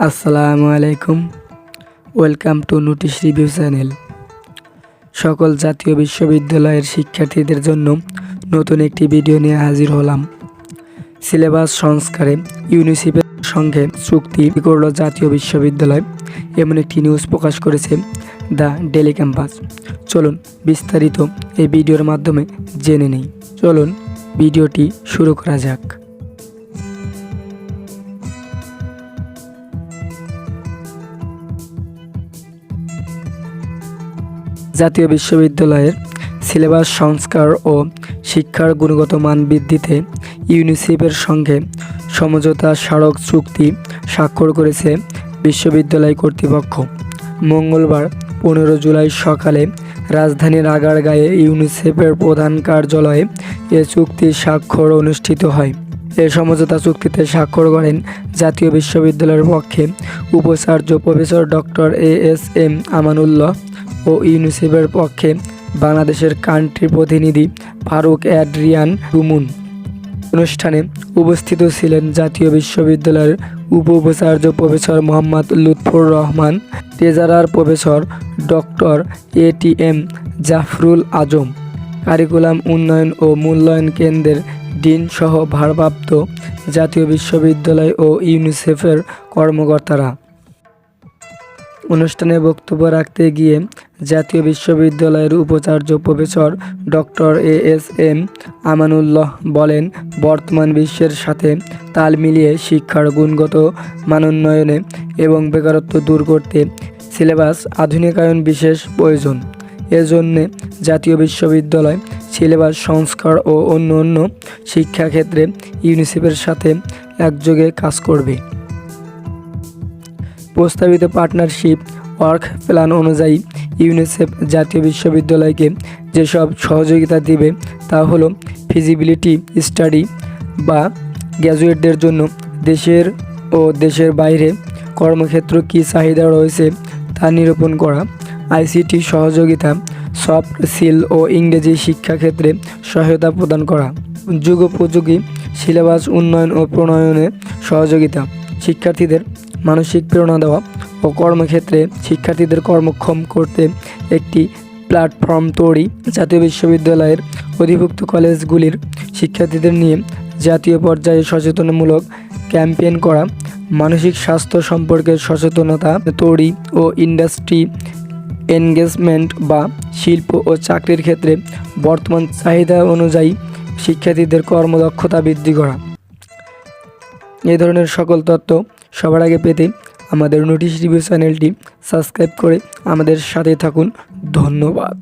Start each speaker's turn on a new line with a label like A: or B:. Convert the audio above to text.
A: আসসালামু আলাইকুম। Welcome to notice review channel. সকল জাতীয় বিশ্ববিদ্যালয়ের শিক্ষার্থীদের জন্য নতুন একটি ভিডিও নিয়ে হাজির হলাম। সিলেবাস সংস্কারে ইউনিসেফের সঙ্গে চুক্তি করল জাতীয় বিশ্ববিদ্যালয়, এমন একটি নিউজ প্রকাশ করেছে দ্য ডেইলি ক্যাম্পাস। চলুন বিস্তারিত এই ভিডিওর মাধ্যমে জেনে নিই। চলুন ভিডিওটি শুরু করা যাক। জাতীয় বিশ্ববিদ্যালয়ের সিলেবাস সংস্কার ও শিক্ষার গুণগত মান বৃদ্ধিতে ইউনিসেফের সঙ্গে সমঝোতা স্মারক চুক্তি স্বাক্ষর করেছে বিশ্ববিদ্যালয় কর্তৃপক্ষ। মঙ্গলবার 15 জুলাই সকালে রাজধানীর আগারগাঁয়ে ইউনিসেফের প্রধান কার্যালয়ে এ চুক্তি স্বাক্ষর অনুষ্ঠিত হয়। এ সমঝোতা চুক্তিতে স্বাক্ষর করেন জাতীয় বিশ্ববিদ্যালয়ের পক্ষে উপাচার্য প্রফেসর ডক্টর এএসএম আমানুল্লাহ ও ইউনিসেফের পক্ষে বাংলাদেশের কান্ট্রি প্রতিনিধি ফারুক এডরিয়ান রুমুন। অনুষ্ঠানে উপস্থিত ছিলেন জাতীয় বিশ্ববিদ্যালয়ের উপাচার্য professor Mohammad Lutfar Rahman, treasurer professor doctor ATM Zafrul Azam, curriculum উন্নয়ন ও মূল্যায়ন কেন্দ্রের ডিন সহ ভারপ্রাপ্ত জাতীয় বিশ্ববিদ্যালয় ও ইউনিসেফের কর্মকর্তারা। অনুষ্ঠানে বক্তব্য রাখতে গিয়ে জাতীয় বিশ্ববিদ্যালয়ের উপাচার্য প্রফেসর ডক্টর এএসএম আমানুল্লাহ বলেন, বর্তমান বিশ্বের সাথে তাল মিলিয়ে শিক্ষার গুণগত মানোন্নয়নে এবং বেকারত্ব দূর করতে সিলেবাস আধুনিকায়ন বিশেষ প্রয়োজন। এজন্যে জাতীয় বিশ্ববিদ্যালয় সিলেবাস সংস্কার ও অন্য শিক্ষাক্ষেত্রে ইউনিসেফের সাথে একযোগে কাজ করবে। প্রস্তাবিত পার্টনারশিপ ওয়ার্ক প্ল্যান অনুযায়ী ইউনিসেফ জাতীয় বিশ্ববিদ্যালয়কে যেসব সহযোগিতা দিবে তা হলো ফিজিবিলিটি স্টাডি বা গ্র্যাজুয়েটদের জন্য দেশের ও দেশের বাইরে কর্মক্ষেত্র কী চাহিদা রয়েছে তা নিরূপণ করা, আইসিটি সহযোগিতা, সফট স্কিল ও ইংরেজি শিক্ষাক্ষেত্রে সহায়তা প্রদান করা, যুগোপযোগী সিলেবাস উন্নয়ন ও প্রণয়নে সহযোগিতা, শিক্ষার্থীদের মানসিক প্রেরণা দেওয়া ও কর্মক্ষেত্রে শিক্ষার্থীদের কর্মক্ষম করতে একটি প্ল্যাটফর্ম তৈরি, জাতীয় বিশ্ববিদ্যালয়ের অধিভুক্ত কলেজগুলির শিক্ষার্থীদের নিয়ে জাতীয় পর্যায়ে সচেতনমূলক ক্যাম্পেইন করা, মানসিক স্বাস্থ্য সম্পর্কে সচেতনতা তৈরি ও ইন্ডাস্ট্রি এনগেজমেন্ট বা শিল্প ও চাকরির ক্ষেত্রে বর্তমান চাহিদা অনুযায়ী শিক্ষার্থীদের কর্মদক্ষতা বৃদ্ধি করা। এই ধরনের সকল তথ্য সবার আগে পেতে আমাদের নোটিশ রিভিউ চ্যানেলটি সাবস্ক্রাইব করে আমাদের সাথে থাকুন। ধন্যবাদ।